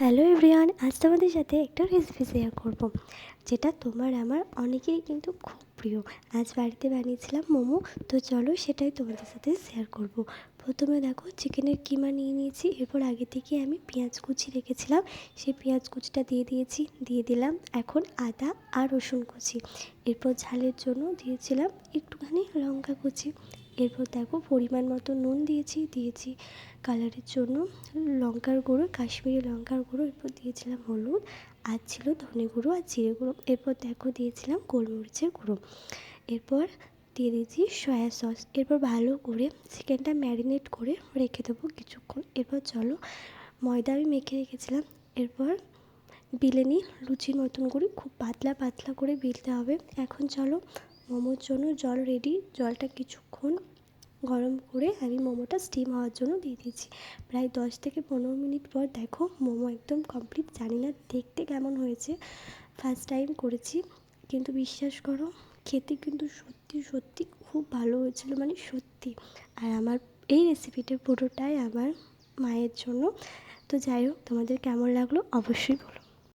Hello everyone, আজ তোমাদের সাথে একটা রেসিপি শেয়ার করব, যেটা তোমার আমার অনেকেই কিন্তু খুব প্রিয়। আজ বাড়িতে বানিয়েছিলাম মোমো, তো চলো সেটাই তোমাদের সাথে শেয়ার করব। প্রথমে দেখো, চিকেনের কিমা নিয়ে নিয়েছি। এরপর আগে থেকে আমি পেঁয়াজ কুচি রেখেছিলাম, সেই পেঁয়াজ কুচিটা দিয়ে দিলাম এখন আদা আর রসুন কুচি। এরপর ঝালের জন্য দিয়েছিলাম একটুখানি লঙ্কা কুচি। এরপর দেখো, পরিমাণ মতো নুন দিয়েছি কালারের জন্য লঙ্কার গুঁড়ো, কাশ্মীরি লঙ্কার গুঁড়ো। এরপর দিয়েছিলাম হলুদ, আর ছিল ধনে গুঁড়ো আর জিরে গুঁড়ো। এরপর দেখো দিয়েছিলাম গোলমরিচের গুঁড়ো। এরপর দিয়ে দিয়েছি সয়া সস। এরপর ভালো করে চিকেনটা ম্যারিনেট করে রেখে দেবো কিছুক্ষণ। এরপর চলো, ময়দা আমি মেখে রেখেছিলাম। এরপর বেলে নিই লুচির মতন করে, খুব পাতলা পাতলা করে বেলতে হবে। এখন চলো, মোমোর জন্য জল রেডি। জলটা কিছুক্ষণ গরম করে আমি মোমোটা স্টিম হওয়ার জন্য দিয়ে দিয়েছি। প্রায় 10 থেকে 15 মিনিট পর দেখো, মোমো একদম কমপ্লিট। জানি না দেখতে কেমন হয়েছে, ফার্স্ট টাইম করেছি, কিন্তু বিশ্বাস করো, খেতে কিন্তু সত্যি সত্যি খুব ভালো হয়েছিল, মানে সত্যি। আর আমার এই রেসিপিটা পুরোটাই আমার মায়ের জন্য। তো যাই হোক, তোমাদের কেমন লাগলো অবশ্যই বলো।